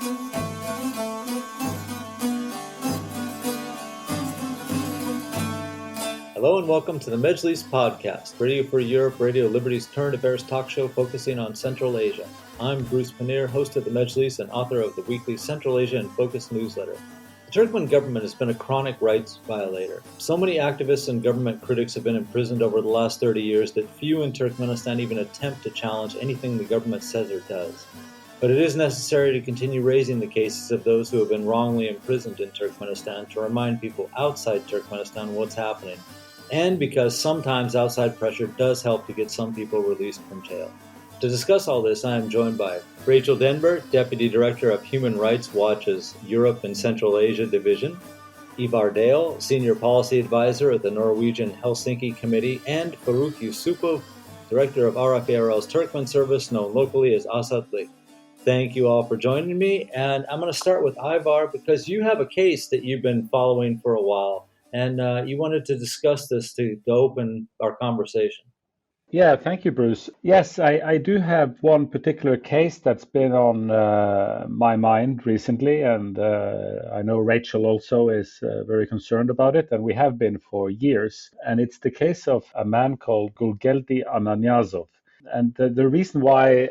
Hello and welcome to the Majlis podcast, Radio for Europe, Radio Liberty's current affairs talk show focusing on Central Asia. I'm Bruce Pannier, host of the Majlis and author of the weekly Central Asia in Focus newsletter. The Turkmen government has been a chronic rights violator. So many activists and government critics have been imprisoned over the last 30 years that few in Turkmenistan even attempt to challenge anything the government says or does. But it is necessary to continue raising the cases of those who have been wrongly imprisoned in Turkmenistan to remind people outside Turkmenistan what's happening. And because sometimes outside pressure does help to get some people released from jail. To discuss all this, I am joined by Rachel Denber, Deputy Director of Human Rights Watch's Europe and Central Asia Division, Ivar Dale, Senior Policy Advisor at the Norwegian Helsinki Committee, and Farruh Yusupov, Director of RFARL's Turkmen service, known locally as Azatlyk. Thank you all for joining me, and I'm going to start with Ivar because you have a case that you've been following for a while. And you wanted to discuss this to open our conversation. Yeah, thank you, Bruce. Yes, I do have one particular case that's been on my mind recently, and I know Rachel also is very concerned about it, and we have been for years. And it's the case of a man called Gulgeldi Ananyazov. And the reason why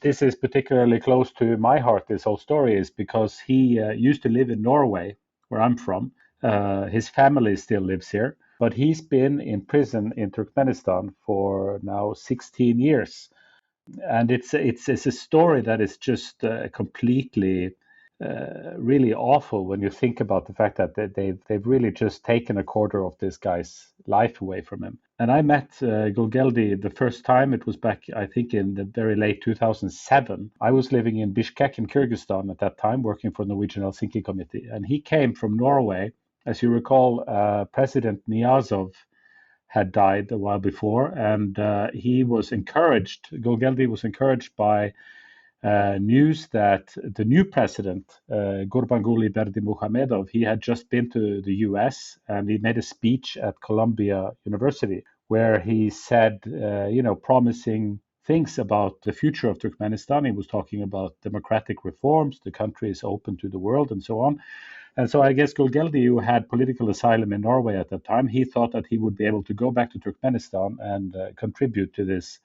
this is particularly close to my heart, this whole story, is because he used to live in Norway, where I'm from. His family still lives here, but he's been in prison in Turkmenistan for now 16 years. And it's a story that is just completely really awful when you think about the fact that they've really just taken a quarter of this guy's life away from him. And I met Gulgeldi the first time. It was back, I think, in the very late 2007. I was living in Bishkek in Kyrgyzstan at that time, working for the Norwegian Helsinki Committee. And he came from Norway. As you recall, President Niyazov had died a while before, and he was encouraged, Gulgeldi was encouraged by news that the new president, Gurbanguly Berdimuhamedov, he had just been to the US and he made a speech at Columbia University where he said, promising things about the future of Turkmenistan. He was talking about democratic reforms, the country is open to the world, and so on. And so I guess Gulgeldi, who had political asylum in Norway at that time, he thought that he would be able to go back to Turkmenistan and contribute to this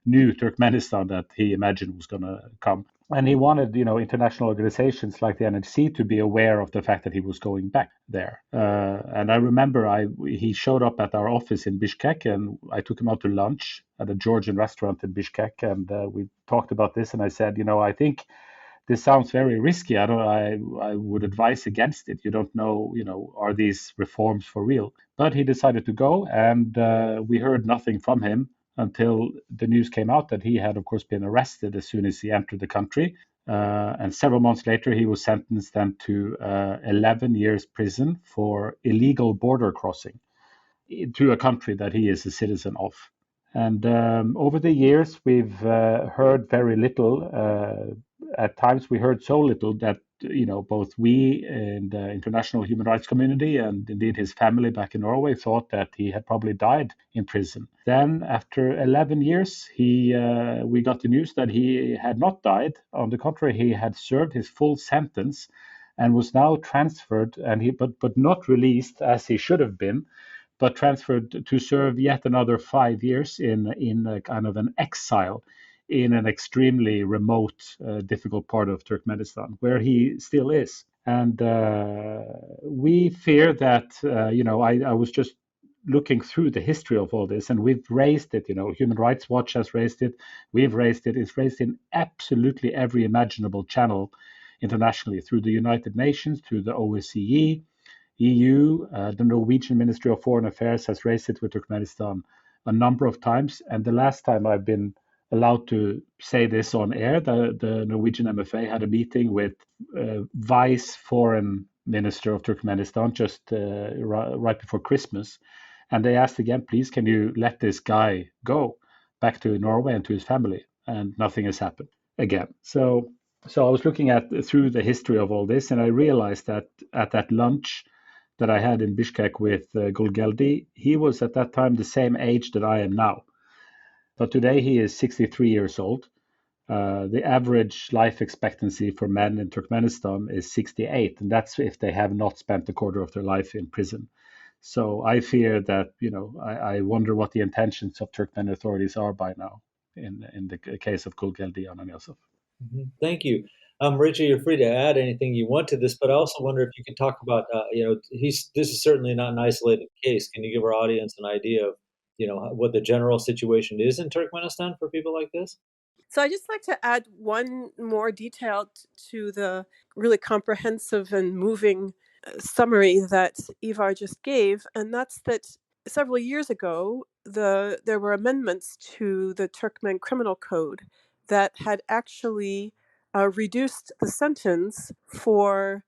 new Turkmenistan that he imagined was going to come. And he wanted, international organizations like the NHC to be aware of the fact that he was going back there. And I remember he showed up at our office in Bishkek, and I took him out to lunch at a Georgian restaurant in Bishkek, and we talked about this. And I said, I think this sounds very risky. I would advise against it. You don't know, are these reforms for real? But he decided to go, and we heard nothing from him until the news came out that he had, of course, been arrested as soon as he entered the country. And several months later, he was sentenced then to 11 years prison for illegal border crossing to a country that he is a citizen of. And over the years, we've heard very little. At times, we heard so little that both we and the international human rights community and indeed his family back in Norway thought that he had probably died in prison. Then, after 11 years, we got the news that he had not died. On the contrary, he had served his full sentence and was now transferred, but not released as he should have been, but transferred to serve yet another 5 years in a kind of an exile in an extremely remote, difficult part of Turkmenistan, where he still is. And we fear that, I was just looking through the history of all this, and we've raised it, Human Rights Watch has raised it, we've raised it, it's raised in absolutely every imaginable channel internationally, through the United Nations, through the OSCE, EU, the Norwegian Ministry of Foreign Affairs has raised it with Turkmenistan a number of times. And the last time I've been allowed to say this on air, the Norwegian MFA had a meeting with Vice Foreign Minister of Turkmenistan just right before Christmas. And they asked again, please, can you let this guy go back to Norway and to his family? And nothing has happened again. So I was looking through the history of all this, and I realized that at that lunch that I had in Bishkek with Gulgeldi, he was at that time the same age that I am now. But today he is 63 years old. The average life expectancy for men in Turkmenistan is 68, and that's if they have not spent a quarter of their life in prison. So I fear that, I wonder what the intentions of Turkmen authorities are by now in the case of Gulgeldi Ananyasov. Thank you. Rachel, you're free to add anything you want to this, but I also wonder if you could talk about, this is certainly not an isolated case. Can you give our audience an idea of, what the general situation is in Turkmenistan for people like this? So I just like to add one more detail to the really comprehensive and moving summary that Ivar just gave, and that's that several years ago, there were amendments to the Turkmen Criminal Code that had actually reduced the sentence for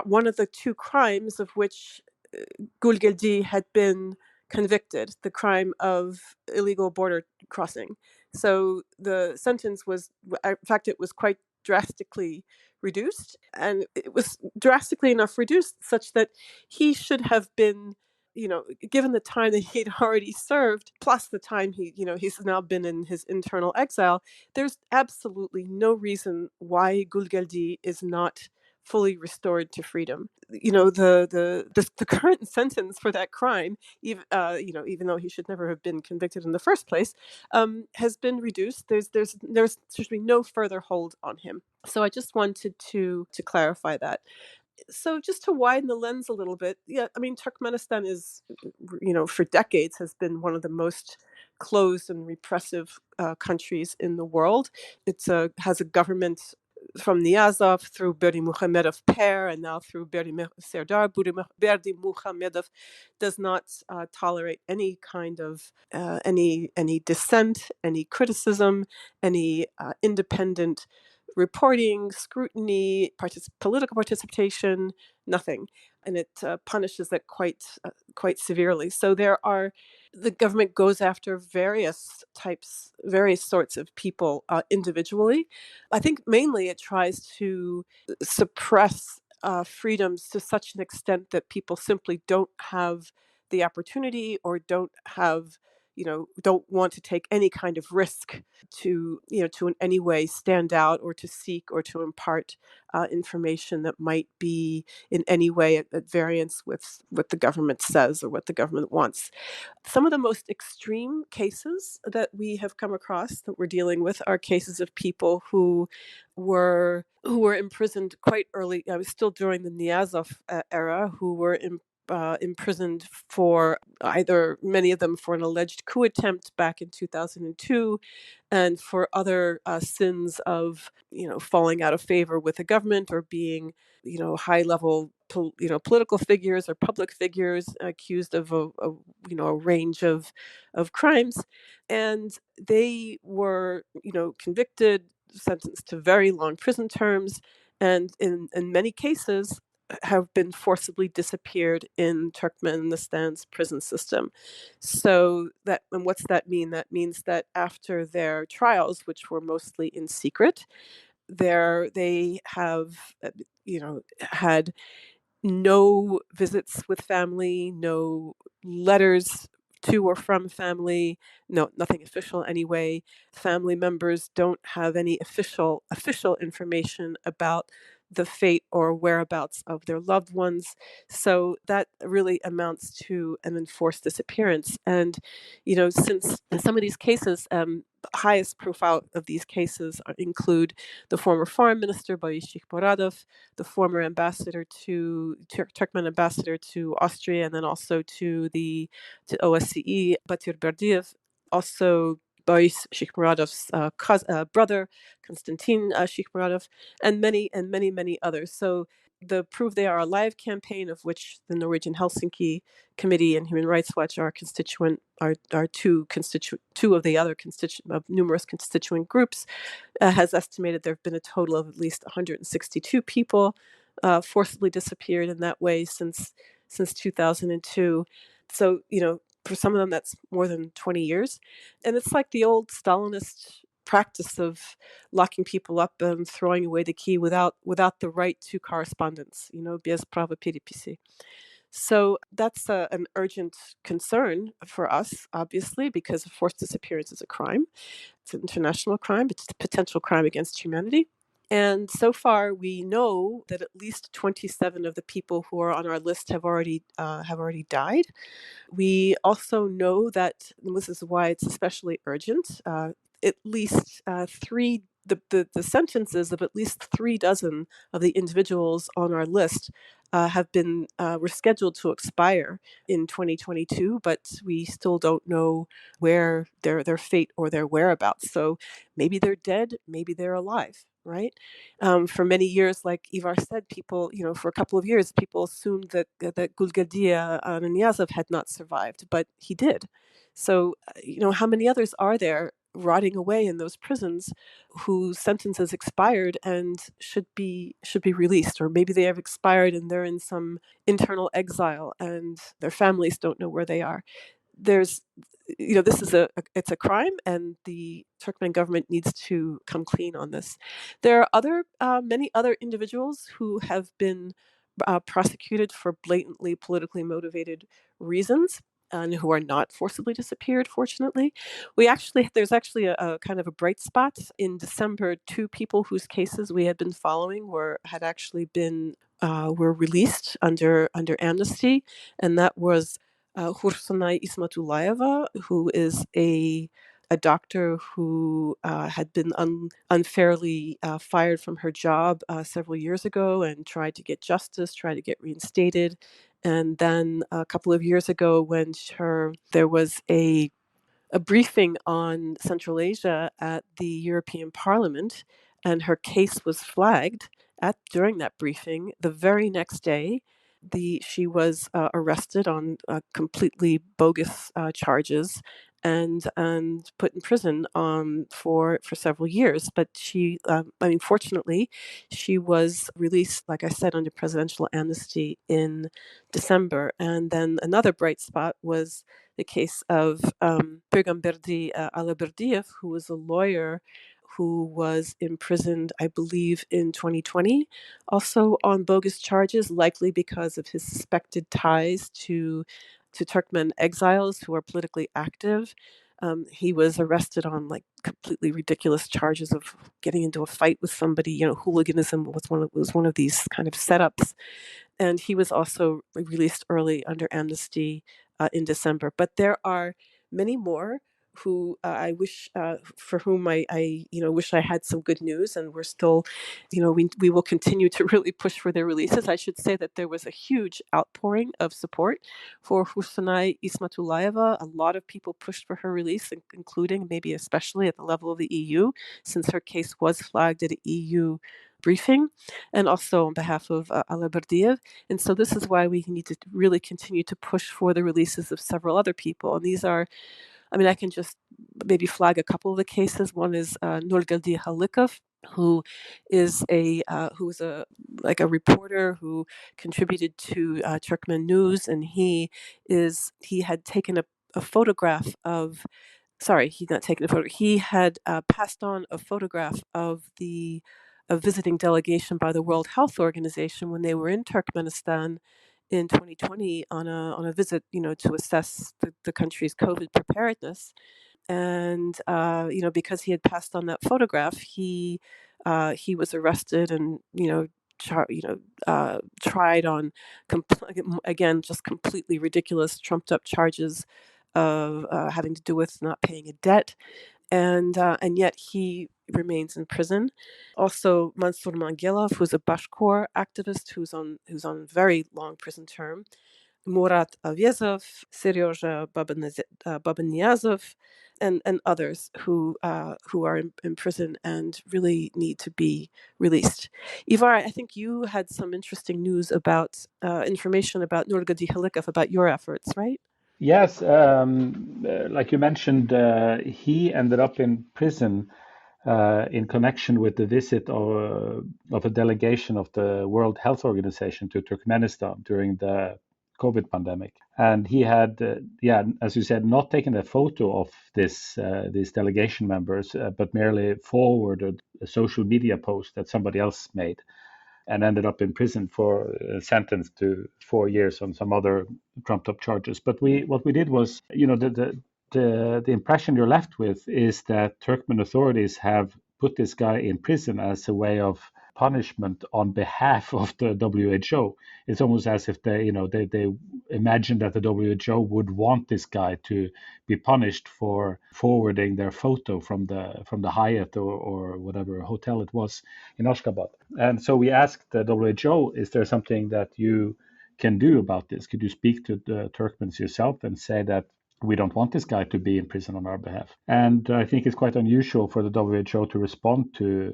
one of the two crimes of which Gulgeldi had been convicted, the crime of illegal border crossing. So the sentence was, in fact, it was quite drastically reduced, and it was drastically enough reduced such that he should have been, given the time that he'd already served, plus the time he's now been in his internal exile, there's absolutely no reason why Gulgeldi is not fully restored to freedom. The current sentence for that crime, even though he should never have been convicted in the first place, has been reduced. There should be no further hold on him. So I just wanted to clarify that. So just to widen the lens a little bit, yeah, I mean, Turkmenistan is, for decades has been one of the most closed and repressive countries in the world. It has a government from Niyazov through Berdi Muhamedov Père and now through Serdar Berdi Muhamedov, does not tolerate any kind of any dissent, any criticism, any independent reporting, scrutiny, political participation, nothing, and it punishes it quite severely. So the government goes after various sorts of people individually. I think mainly it tries to suppress freedoms to such an extent that people simply don't have the opportunity or don't want to take any kind of risk to in any way stand out or to seek or to impart information that might be in any way at variance with what the government says or what the government wants. Some of the most extreme cases that we have come across that we're dealing with are cases of people who were imprisoned quite early. I was still during the Niyazov era, who were imprisoned for many of them for an alleged coup attempt back in 2002, and for other sins of falling out of favor with the government or being high level political figures or public figures accused of a range of crimes, and they were convicted, sentenced to very long prison terms, and in many cases have been forcibly disappeared in Turkmenistan's prison system. So what's that mean? That means that after their trials, which were mostly in secret, they have had no visits with family, no letters to or from family, no, nothing official anyway. Family members don't have any official information about the fate or whereabouts of their loved ones. So that really amounts to an enforced disappearance. And since in some of these cases, highest profile of these cases include the former foreign minister Boris Shikmuradov, the former ambassador Turkmen ambassador to Austria, and then also to OSCE, Batyr Berdiev, also Boris Shikmuradov's brother, Konstantin Shikmuradov, and many others. So the Prove They Are Alive campaign, of which the Norwegian Helsinki Committee and Human Rights Watch are two of the other of numerous constituent groups, has estimated there have been a total of at least 162 people forcibly disappeared in that way since 2002. So for some of them that's more than 20 years, and it's like the old Stalinist practice of locking people up and throwing away the key without the right to correspondence, без права переписи. So that's an urgent concern for us, obviously, because forced disappearance is a crime. It's an international crime. It's a potential crime against humanity. And so far, we know that at least 27 of the people who are on our list have already died. We also know that, and this is why it's especially urgent, at least three. The sentences of at least 3 dozen of the individuals on our list were scheduled to expire in 2022, but we still don't know where their fate or their whereabouts. So maybe they're dead, maybe they're alive, right? For many years, like Ivar said, people, for a couple of years, people assumed that Gulgadia Niyazov had not survived, but he did. So, how many others are there rotting away in those prisons whose sentences expired and should be released, or maybe they have expired and they're in some internal exile and their families don't know where they are. There's this is it's a crime, and the Turkmen government needs to come clean on this. There are many other individuals who have been prosecuted for blatantly politically motivated reasons and who are not forcibly disappeared. Fortunately, there's actually a kind of a bright spot in December. 2 people whose cases we had been following were released under amnesty, and that was Hursunay Ismatulayeva, who is a doctor who had been unfairly fired from her job several years ago and tried to get justice, tried to get reinstated. And then a couple of years ago, when there was a briefing on Central Asia at the European Parliament, and her case was flagged during that briefing. The very next day, she was arrested on completely bogus charges and put in prison for several years. But fortunately, she was released, like I said, under presidential amnesty in December. And then another bright spot was the case of Peygamberdi Alaberdiev, who was a lawyer who was imprisoned, I believe, in 2020, also on bogus charges, likely because of his suspected ties to Turkmen exiles who are politically active. He was arrested on completely ridiculous charges of getting into a fight with somebody. Hooliganism was one of these kind of setups, and he was also released early under amnesty in December. But there are many more who for whom I wish I had some good news, and we're still, we will continue to really push for their releases. I should say that there was a huge outpouring of support for Hursunay Ismatulayeva. A lot of people pushed for her release, including, maybe especially at the level of the EU, since her case was flagged at an EU briefing, and also on behalf of Alaberdiev. And so this is why we need to really continue to push for the releases of several other people. And these are, I can just maybe flag a couple of the cases. One is Nurgadi Halikov, who is a reporter who contributed to Turkmen News, and he had taken a photograph of. Sorry, he'd not taken a photo. He had passed on a photograph of a visiting delegation by the World Health Organization when they were in Turkmenistan in 2020 on a visit, to assess the country's COVID preparedness. And because he had passed on that photograph, he was arrested and tried on again just completely ridiculous, trumped up charges of having to do with not paying a debt, and yet he remains in prison. Also, Mansur Mangelov, who's a Bashkor activist who's on very long prison term. Murat Avyezov, Seryoja Babaniyazov, and others who are in prison and really need to be released. Ivar, I think you had some interesting news about information about Nurgadi Halikov, about your efforts, right? Yes, like you mentioned, he ended up in prison in connection with the visit of a delegation of the World Health Organization to Turkmenistan during the COVID pandemic. And he had, as you said, not taken a photo of these delegation members, but merely forwarded a social media post that somebody else made. and ended up in prison for sentenced to 4 years on some other trumped up charges. But what we did was, the impression you're left with is that Turkmen authorities have put this guy in prison as a way of punishment on behalf of the WHO. It's almost as if they imagine that the WHO would want this guy to be punished for forwarding their photo from the Hyatt or whatever hotel it was in Ashgabat. And so we asked the WHO, is there something that you can do about this? Could you speak to the Turkmens yourself and say that we don't want this guy to be in prison on our behalf? And I think it's quite unusual for the WHO to respond to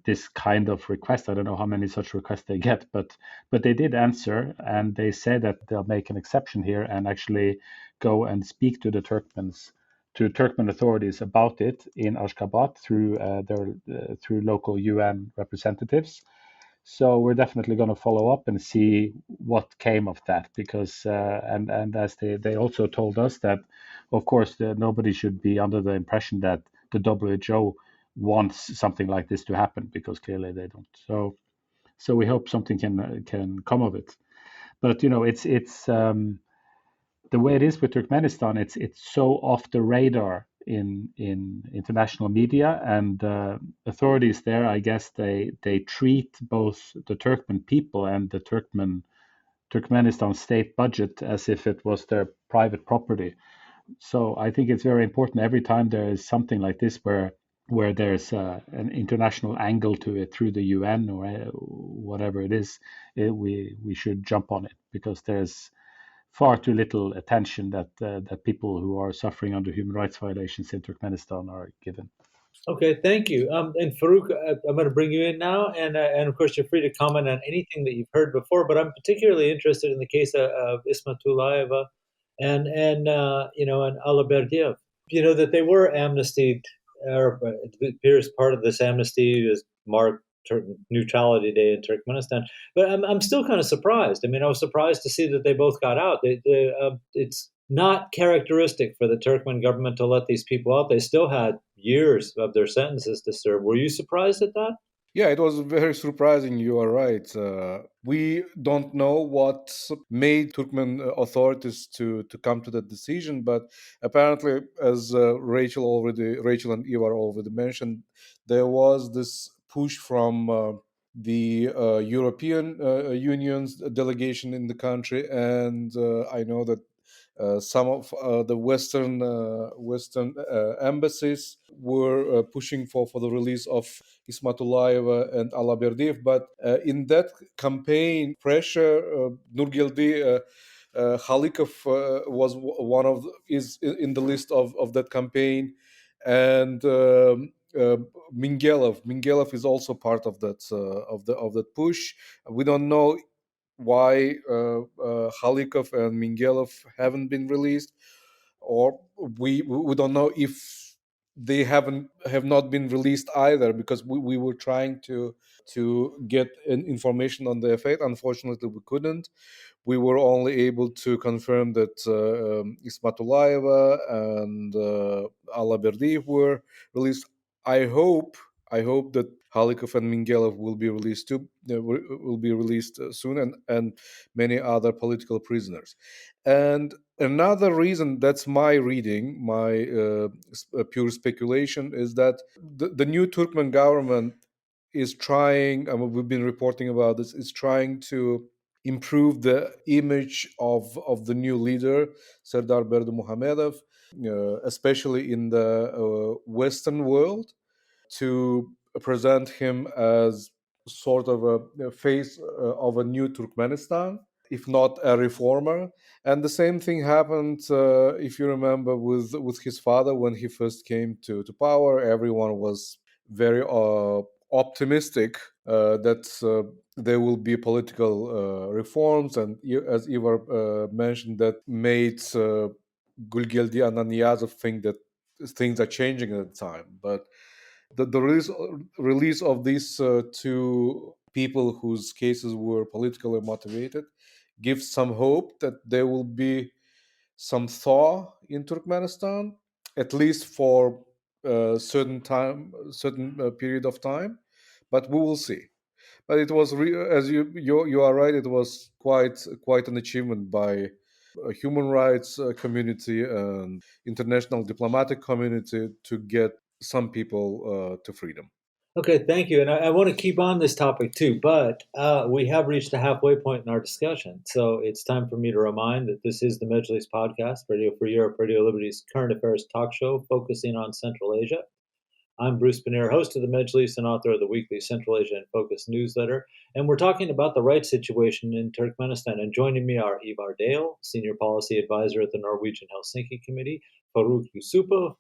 this kind of request. I don't know how many such requests they get, but they did answer, and they say that they'll make an exception here and actually go and speak to the Turkmen authorities about it in Ashgabat through through local UN representatives. So we're definitely going to follow up and see what came of that, because and as they also told us that, of course, nobody should be under the impression that the WHO wants something like this to happen, because clearly they don't. So we hope something can come of it. But it's the way it is with Turkmenistan. It's so off the radar in international media, and authorities there, I guess they treat both the Turkmen people and the Turkmenistan state budget as if it was their private property. So I think it's very important every time there is something like this where there's an international angle to it through the UN or whatever it is, we should jump on it, because there's far too little attention that people who are suffering under human rights violations in Turkmenistan are given. Okay, thank you. And Farruh, I'm going to bring you in now, and of course you're free to comment on anything that you've heard before. But I'm particularly interested in the case of Ismatullayeva and and Alaberdiev. That they were amnestied, or it appears part of this amnesty is marked Neutrality Day in Turkmenistan. But I'm still kind of surprised. I mean, I was surprised to see that they both got out. It's not characteristic for the Turkmen government to let these people out. They still had years of their sentences to serve. Were you surprised at that? Yeah, it was very surprising. You are right. We don't know what made Turkmen authorities to come to that decision, but apparently, as Rachel and Ivar already mentioned, there was this push from the European Union's delegation in the country, and I know that some of the Western embassies were pushing for the release of Ismatullayeva and Alaberdiev. But in that campaign pressure, Nurgildi Halikov was one of is in the list of that campaign, and Mingelov is also part of that of that push. We don't know why Halikov and Mingelov haven't been released, or we don't know if they have not been released either, because we were trying to get information on their fate. Unfortunately, we couldn't. We were only able to confirm that Ismatullayeva and Alaberdiev were released. I hope that Halikov and Mingelov will be released too. Will be released soon, and many other political prisoners. And another reason, that's my reading, my pure speculation, is that the new Turkmen government is trying. I mean, we've been reporting about this. Is trying to improve the image of the new leader, Serdar Berdimuhamedov, especially in the Western world, to present him as sort of a face of a new Turkmenistan, if not a reformer. And the same thing happened, if you remember, with his father when he first came to power. Everyone was very optimistic that there will be political reforms, and as Ivar mentioned, that made Gulgeldi Ananiyazov think that things are changing at the time. But the release of these two people whose cases were politically motivated gives some hope that there will be some thaw in Turkmenistan, at least for a certain period of time. But we will see. But it was, as you are right, it was quite an achievement by a human rights community and international diplomatic community to get some people to freedom. Okay, thank you. And I want to keep on this topic too, but we have reached the halfway point in our discussion. So it's time for me to remind that this is the Majlis podcast, Radio Free Europe, Radio Liberty's current affairs talk show focusing on Central Asia. I'm Bruce Pannier, host of the Majlis and author of the weekly Central Asia in Focus newsletter. And we're talking about the rights situation in Turkmenistan. And joining me are Ivar Dale, Senior Policy Advisor at the Norwegian Helsinki Committee, Farruh Yusupov,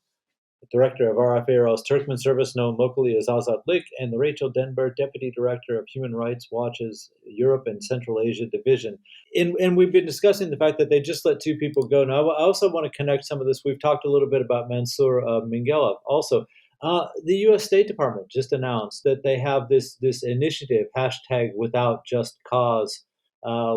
Director of RFA Turkmen Service, known locally as Azatlyk, and the Rachel Denber, Deputy Director of Human Rights Watch's Europe and Central Asia Division. And we've been discussing the fact that they just let two people go. Now, I also want to connect some of this. We've talked a little bit about Mansour Mingelov. Also, the U.S. State Department just announced that they have this initiative, hashtag Without Just Cause,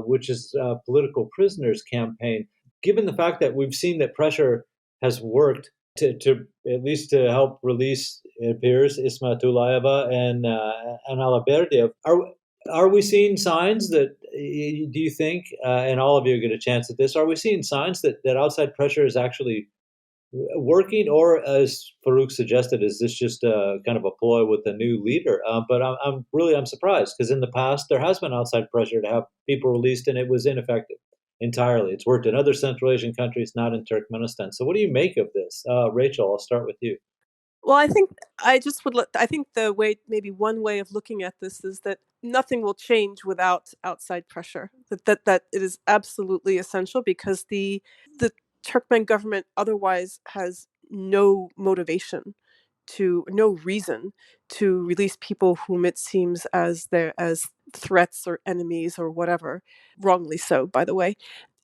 which is a political prisoners campaign. Given the fact that we've seen that pressure has worked to at least to help release, it appears, Ismatullayeva and Alaberdiev. Are we seeing signs that, do you think, and all of you get a chance at this, are we seeing signs that outside pressure is actually working, or as Farruh suggested, is this just kind of a ploy with a new leader? But I'm surprised, because in the past there has been outside pressure to have people released, and it was ineffective entirely. It's worked in other Central Asian countries, not in Turkmenistan. So what do you make of this? Rachel, I'll start with you. Well, I think I think the way, maybe one way of looking at this is that nothing will change without outside pressure. That it is absolutely essential, because the Turkmen government otherwise has no motivation, no reason to release people whom it seems as threats or enemies or whatever, wrongly so, by the way.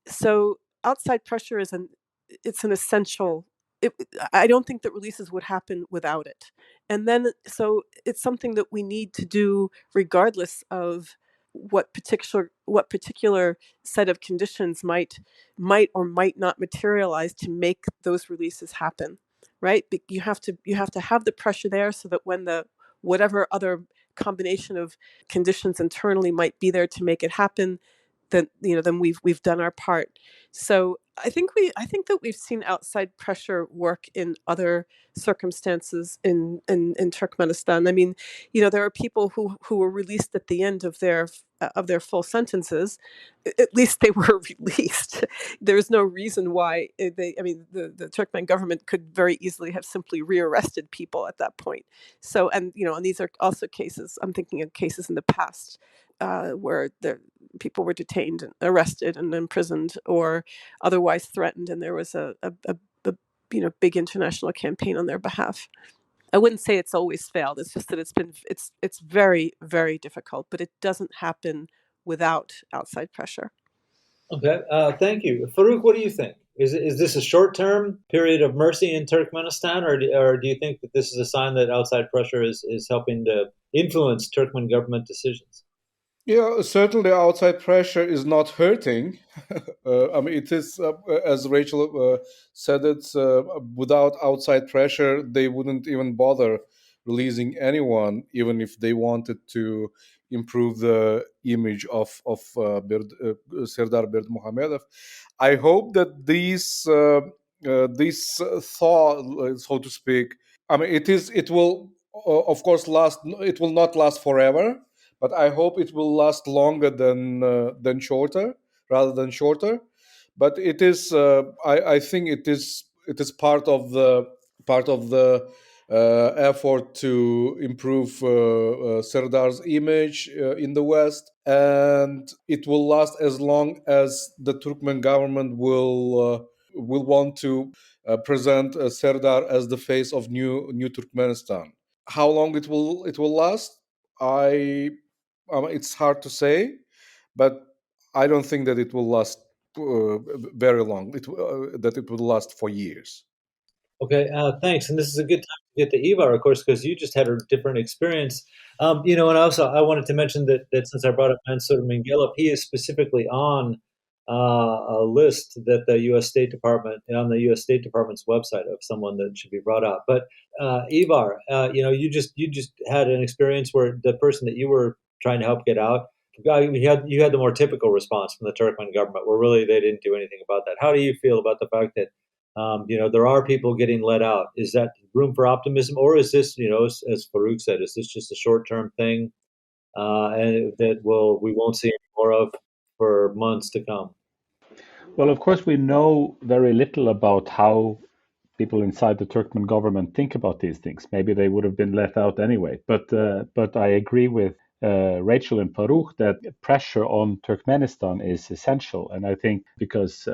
So outside pressure it's an essential. It, I don't think that releases would happen without it. And then, so it's something that we need to do regardless of what particular set of conditions might or might not materialize to make those releases happen. Right? You have to have the pressure there, so that when whatever other combination of conditions internally might be there to make it happen, then we've done our part. So I think that we've seen outside pressure work in other circumstances in Turkmenistan. I mean, there are people who were released at the end of their full sentences. At least they were released. There's no reason why the Turkmen government could very easily have simply rearrested people at that point. So, and these are also cases, I'm thinking of cases in the past, where people were detained and arrested and imprisoned or otherwise threatened, and there was a big international campaign on their behalf. I wouldn't say it's always failed. It's just that it's very, very difficult, but it doesn't happen without outside pressure. Okay, thank you. Farruh, what do you think? Is this a short-term period of mercy in Turkmenistan, or do you think that this is a sign that outside pressure is helping to influence Turkmen government decisions? Yeah, certainly outside pressure is not hurting. I mean, it is, as Rachel said, it's without outside pressure, they wouldn't even bother releasing anyone, even if they wanted to improve the image of Serdar Berdimuhamedov. I hope that this thaw, so to speak, I mean, it will, of course, last. It will not last forever, but I hope it will last longer than shorter, rather than shorter. But it is, I think it is part of the effort to improve Serdar's image in the West, and it will last as long as the Turkmen government will want to present Serdar as the face of new Turkmenistan. How long it will last? I It's hard to say, but I don't think that it will last very long. That it will last for years. Okay, thanks. And this is a good time to get to Ivar, of course, because you just had a different experience. And also I wanted to mention that since I brought up Mansour Mingelov, he is specifically on a list that the U.S. State Department, on the U.S. State Department's website, of someone that should be brought up. But Ivar, you just had an experience where the person that you were trying to help get out. You had the more typical response from the Turkmen government, where really they didn't do anything about that. How do you feel about the fact that there are people getting let out? Is that room for optimism, or is this, as Farruh said, is this just a short-term thing, and that we won't see any more of for months to come? Well, of course, we know very little about how people inside the Turkmen government think about these things. Maybe they would have been let out anyway. But I agree with Rachel and Farruh that pressure on Turkmenistan is essential, and I think because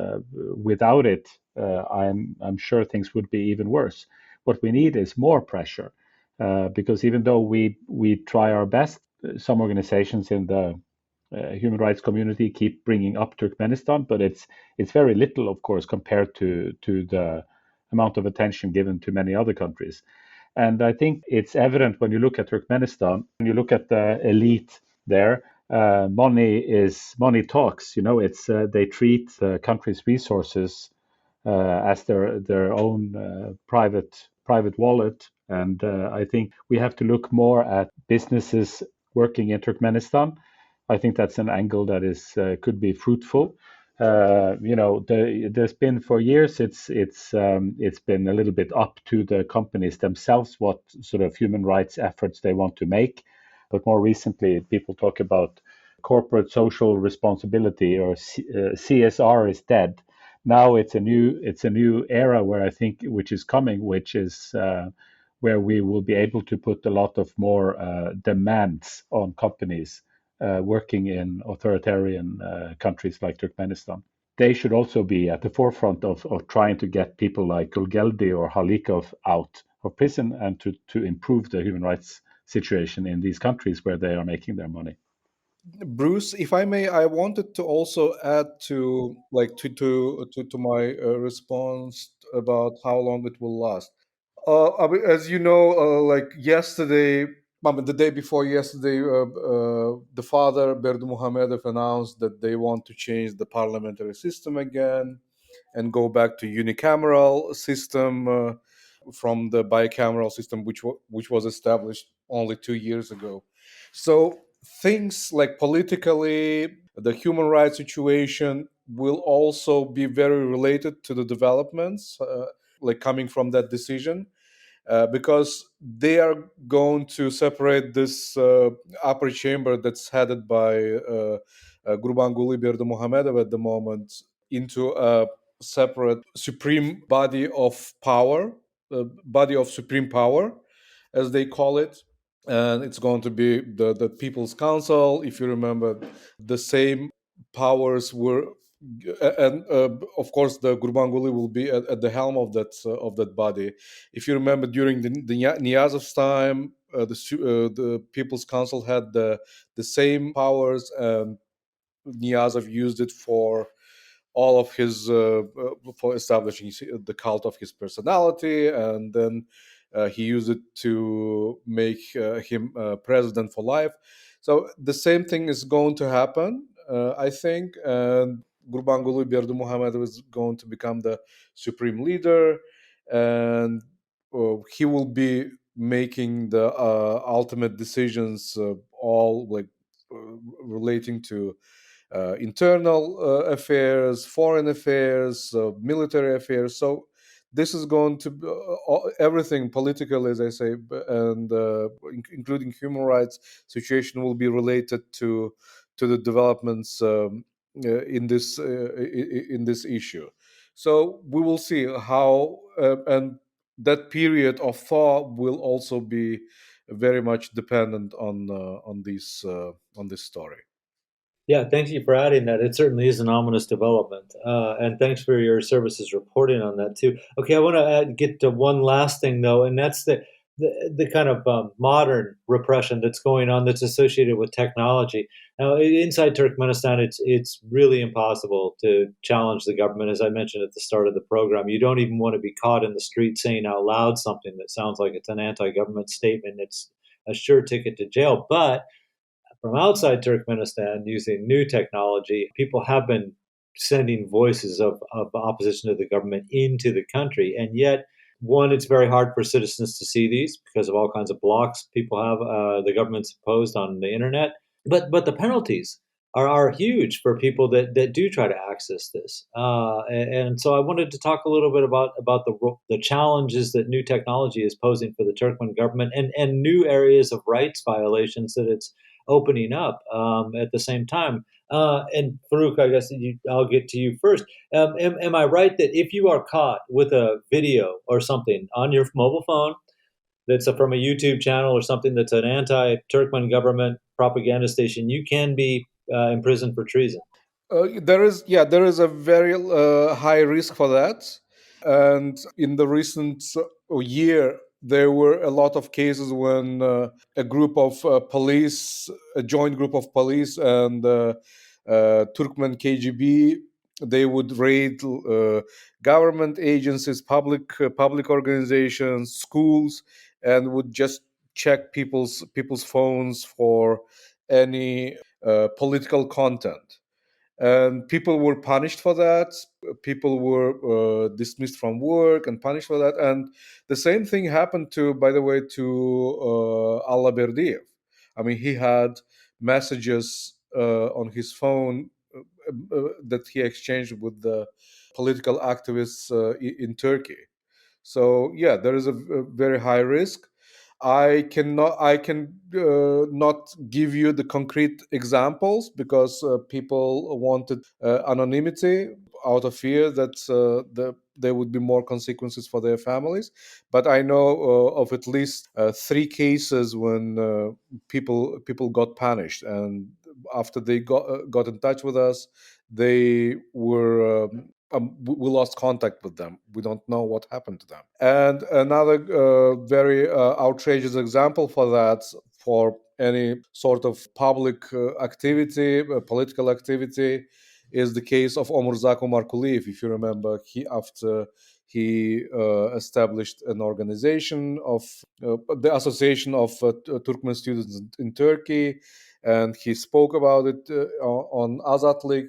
without it, I'm sure things would be even worse. What we need is more pressure, because even though we try our best, some organizations in the human rights community keep bringing up Turkmenistan, but it's very little, of course, compared to the amount of attention given to many other countries. And I think it's evident when you look at Turkmenistan, when you look at the elite there, money talks. It's they treat the country's resources as their own private wallet. And I think we have to look more at businesses working in Turkmenistan. I think that's an angle that is could be fruitful. There's been for years. It's been a little bit up to the companies themselves what sort of human rights efforts they want to make. But more recently, people talk about corporate social responsibility, or CSR is dead. Now it's a new era where I think which is coming, which is where we will be able to put a lot of more demands on companies working in authoritarian countries like Turkmenistan. They should also be at the forefront of trying to get people like Gulgeldi or Halikov out of prison and to improve the human rights situation in these countries where they are making their money. Bruce, if I may, I wanted to also add to my response about how long it will last. I mean, as you know, like yesterday, I mean, the day before yesterday, the father Berdu Muhamedov announced that they want to change the parliamentary system again and go back to unicameral system from the bicameral system, which was established only 2 years ago. So things like politically, the human rights situation will also be very related to the developments like coming from that decision. Because they are going to separate this upper chamber that's headed by Gurbanguly Berdimuhamedov at the moment into a separate supreme body of supreme power, as they call it. And it's going to be the People's Council. If you remember, the same powers were, and of course, the Gurbanguly will be at the helm of that body. If you remember, during the Niyazov's time, the People's Council had the same powers, and Niyazov used it for all of his for establishing the cult of his personality, and then he used it to make him president for life. So the same thing is going to happen, I think, and Gurbanguly Berdimuhamedov is going to become the supreme leader, and he will be making the ultimate decisions, all like relating to internal affairs, foreign affairs, military affairs. So this is going to be everything political, as I say, and including human rights situation will be related to the developments in this issue. So we will see how and that period of thaw will also be very much dependent on this story. Yeah, thank you for adding that. It certainly is an ominous development, and thanks for your services reporting on that too. Okay, I want to get to one last thing though, and that's the kind of modern repression that's going on that's associated with technology. Now, inside Turkmenistan, it's really impossible to challenge the government, as I mentioned at the start of the program. You don't even want to be caught in the street saying out loud something that sounds like it's an anti-government statement. It's a sure ticket to jail, but from outside Turkmenistan using new technology, people have been sending voices of opposition to the government into the country. And yet, one, it's very hard for citizens to see these because of all kinds of blocks people have the government's imposed on the internet. but the penalties are huge for people that do try to access this. And so I wanted to talk a little bit about the challenges that new technology is posing for the Turkmen government, and new areas of rights violations that it's opening up at the same time. And Farruh, I guess I'll get to you first. Am I right that if you are caught with a video or something on your mobile phone that's from a YouTube channel or something that's an anti-Turkmen government propaganda station, you can be imprisoned for treason? There is a very high risk for that. And in the recent year, there were a lot of cases when a group of police, a joint group of police and Turkmen KGB, they would raid government agencies, public organizations, schools, and would just check people's phones for any political content, and people were punished for that. People were dismissed from work and punished for that. And the same thing happened to, by the way, to Allah Berdiev. I mean, he had messages on his phone that he exchanged with the political activists in Turkey. So yeah, there is a very high risk. I can not give you the concrete examples because people wanted anonymity out of fear that there would be more consequences for their families. But I know of at least three cases when people got punished, and after they got in touch with us, they were we lost contact with them. We don't know what happened to them. And another very outrageous example for that, for any sort of public activity, political activity, is the case of Omurzak Omarkuliyev. If you remember, after he established an organization of the Association of Turkmen Students in Turkey, and he spoke about it on Azatlyk.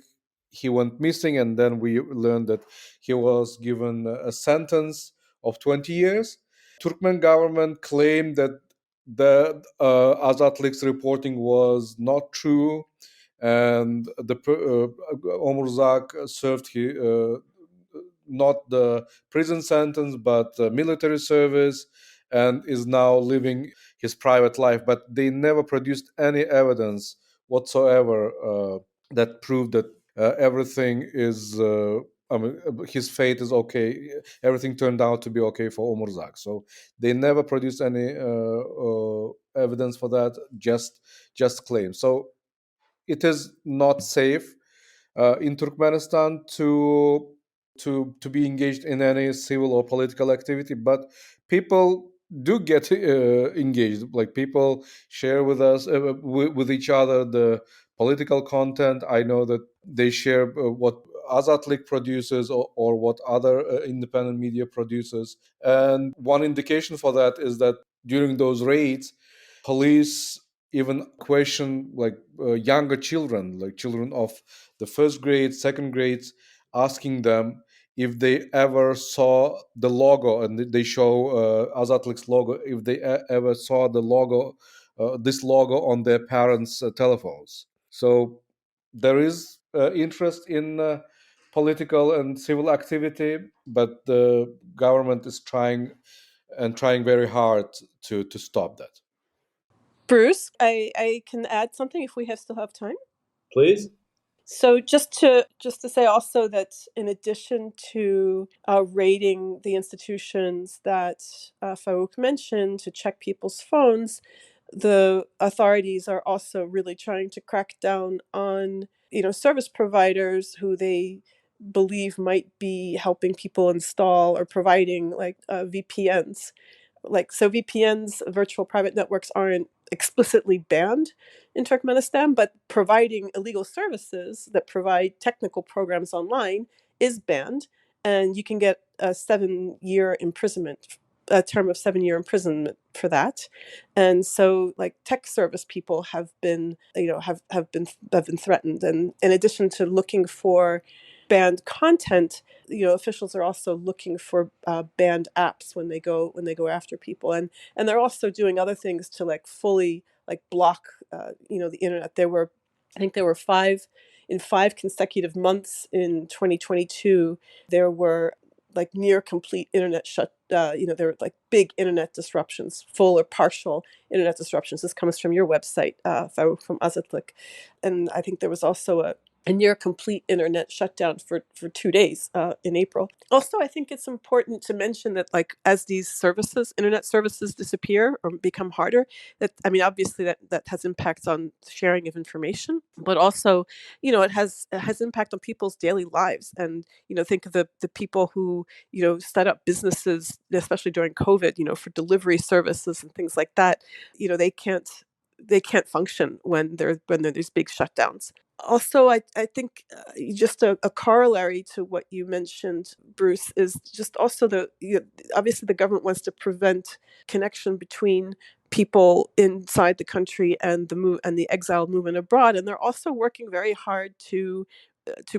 He went missing, and then we learned that he was given a sentence of 20 years. Turkmen government claimed that the Azatlyk's reporting was not true, and the Omurzak served not the prison sentence but military service, and is now living his private life. But they never produced any evidence whatsoever that proved that everything is his fate is okay. Everything turned out to be okay for Omurzak. So they never produced any evidence for that, just claims. So it is not safe in Turkmenistan to be engaged in any civil or political activity, but people do get engaged. Like, people share with us, with each other, the political content. I know that they share what Azatlyk produces, or what other independent media produces. And one indication for that is that during those raids, police even question, like, younger children, like children of the first grade, second grades, asking them if they ever saw the logo, and they show Azatlyk's logo, if they ever saw the logo, this logo on their parents' telephones. So there is interest in political and civil activity, but the government is trying very hard to stop that. Bruce, I can add something if we still have time. Please. So just to say also that in addition to raiding the institutions that Farruh mentioned to check people's phones, the authorities are also really trying to crack down on service providers who they believe might be helping people install or providing like VPNs. So VPNs, virtual private networks, aren't explicitly banned in Turkmenistan, but providing illegal services that provide technical programs online is banned, and you can get a 7-year imprisonment, a term of 7-year imprisonment for that. And so, like, tech service people have been, have been threatened. And in addition to looking for banned content, officials are also looking for banned apps when they go after people, and they're also doing other things to like fully like block, the internet. I think there were in 5 consecutive months in 2022. There were like near complete internet there were like big internet disruptions, full or partial internet disruptions. This comes from your website, Farruh, from Azatlyk. And I think there was also a near complete internet shutdown for 2 days in April. Also, I think it's important to mention that, like, as these internet services disappear or become harder, obviously that has impacts on sharing of information, but also, it has impact on people's daily lives. And, think of the people who, set up businesses, especially during COVID, for delivery services and things like that. They can't function when there's big shutdowns. Also, I think just a corollary to what you mentioned, Bruce, is just also obviously the government wants to prevent connection between people inside the country and the exile movement abroad, and they're also working very hard to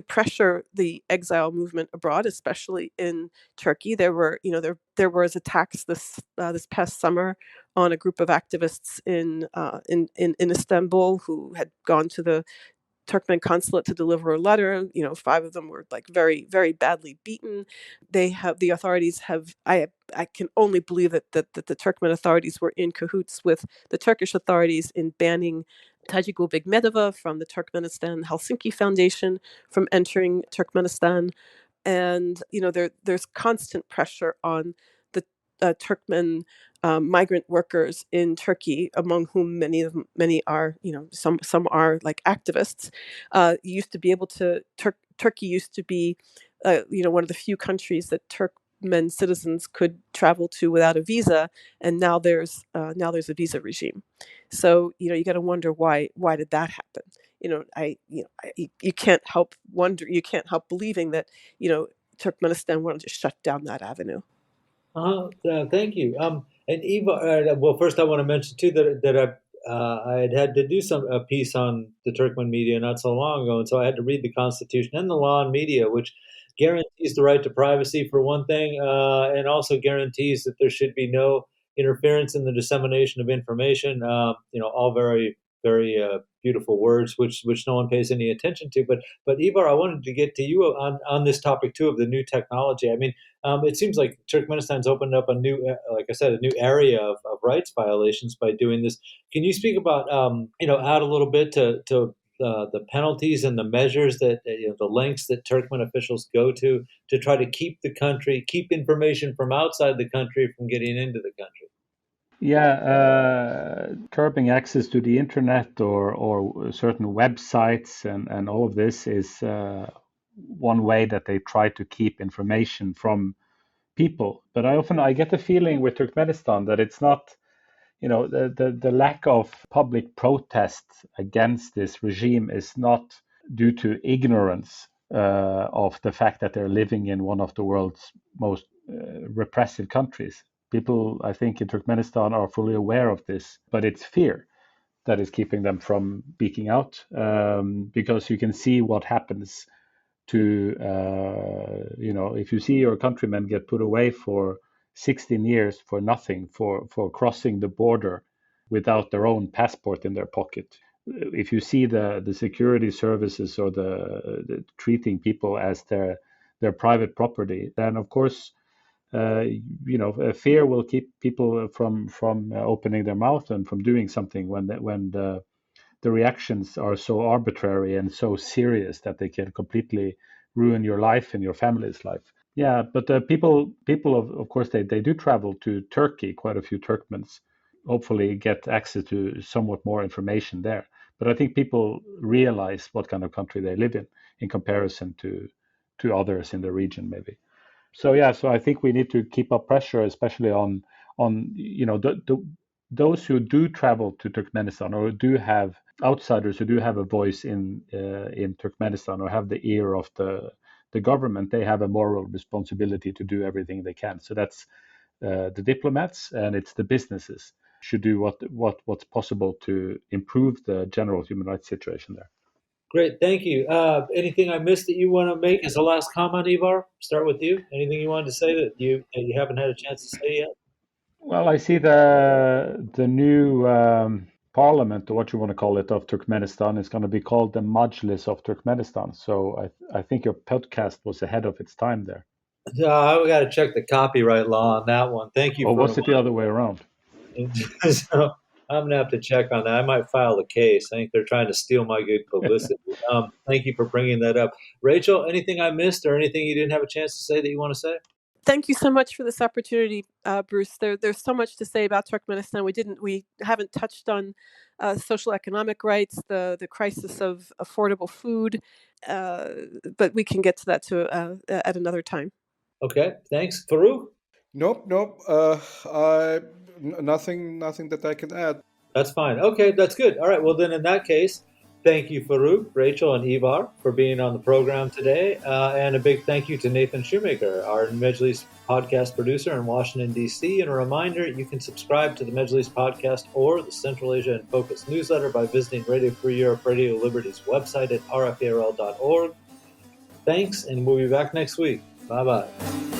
pressure the exile movement abroad, especially in Turkey. There was attacks this past summer on a group of activists in Istanbul who had gone to the Turkmen consulate to deliver a letter. 5 of them were like very, very badly beaten. The authorities have, I can only believe that the Turkmen authorities were in cahoots with the Turkish authorities in banning Tajik Begmedova from the Turkmenistan Helsinki Foundation from entering Turkmenistan. And there's constant pressure on the Turkmen migrant workers in Turkey, among whom many are, some are like activists. Used to be able to Turkey used to be, one of the few countries that Turkmen citizens could travel to without a visa, and now there's a visa regime. So you got to wonder why did that happen? You can't help believing that Turkmenistan wanted to shut down that avenue. Thank you. And Eva, well, first I want to mention too that I had to do a piece on the Turkmen media not so long ago, and so I had to read the Constitution and the law on media, which guarantees the right to privacy for one thing, and also guarantees that there should be no interference in the dissemination of information. All very, very beautiful words, which no one pays any attention to. But Ivar, I wanted to get to you on this topic too of the new technology. It seems like Turkmenistan's opened up a new, like I said, a new area of rights violations by doing this. Can you speak about, add a little bit to the penalties and the measures that, the lengths that Turkmen officials go to try to keep information from outside the country from getting into the country? Yeah, curbing access to the internet or certain websites and all of this is one way that they try to keep information from people. But I get the feeling with Turkmenistan that it's not, the lack of public protest against this regime is not due to ignorance of the fact that they're living in one of the world's most repressive countries. People, I think, in Turkmenistan are fully aware of this, but it's fear that is keeping them from speaking out, because you can see what happens to, if you see your countrymen get put away for 16 years for nothing, for crossing the border without their own passport in their pocket. If you see the security services or the treating people as their private property, then of course, fear will keep people from opening their mouth and from doing something when the reactions are so arbitrary and so serious that they can completely ruin your life and your family's life. Yeah, but people of course they do travel to Turkey. Quite a few Turkmens hopefully get access to somewhat more information there. But I think people realize what kind of country they live in comparison to others in the region, maybe. So yeah, so I think we need to keep up pressure, especially on those who do travel to Turkmenistan or do have outsiders who do have a voice in Turkmenistan or have the ear of the government. They have a moral responsibility to do everything they can. So that's the diplomats and it's the businesses should do what's possible to improve the general human rights situation there. Great, thank you. Anything I missed that you want to make as a last comment, Ivar? Start with you. Anything you wanted to say that you haven't had a chance to say yet? Well, I see the new parliament, or what you want to call it, of Turkmenistan is going to be called the Majlis of Turkmenistan. So I think your podcast was ahead of its time there. I got to check the copyright law on that one. Thank you. Or for was it the other way around? So I'm gonna have to check on that. I might file a case. I think they're trying to steal my good publicity. Thank you for bringing that up, Rachel. Anything I missed, or anything you didn't have a chance to say that you want to say? Thank you so much for this opportunity, Bruce. There's so much to say about Turkmenistan. We haven't touched on social economic rights, the crisis of affordable food, but we can get to that at another time. Okay, thanks, Farruh. Nope. Nothing that I can add. That's fine. Okay, that's good. All right. Well, then in that case, thank you, Farruh, Rachel, and Ivar for being on the program today. And a big thank you to Nathan Shoemaker, our Majlis podcast producer in Washington, D.C. And a reminder, you can subscribe to the Majlis podcast or the Central Asia in Focus newsletter by visiting Radio Free Europe, Radio Liberty's website at rfarl.org. Thanks, and we'll be back next week. Bye-bye.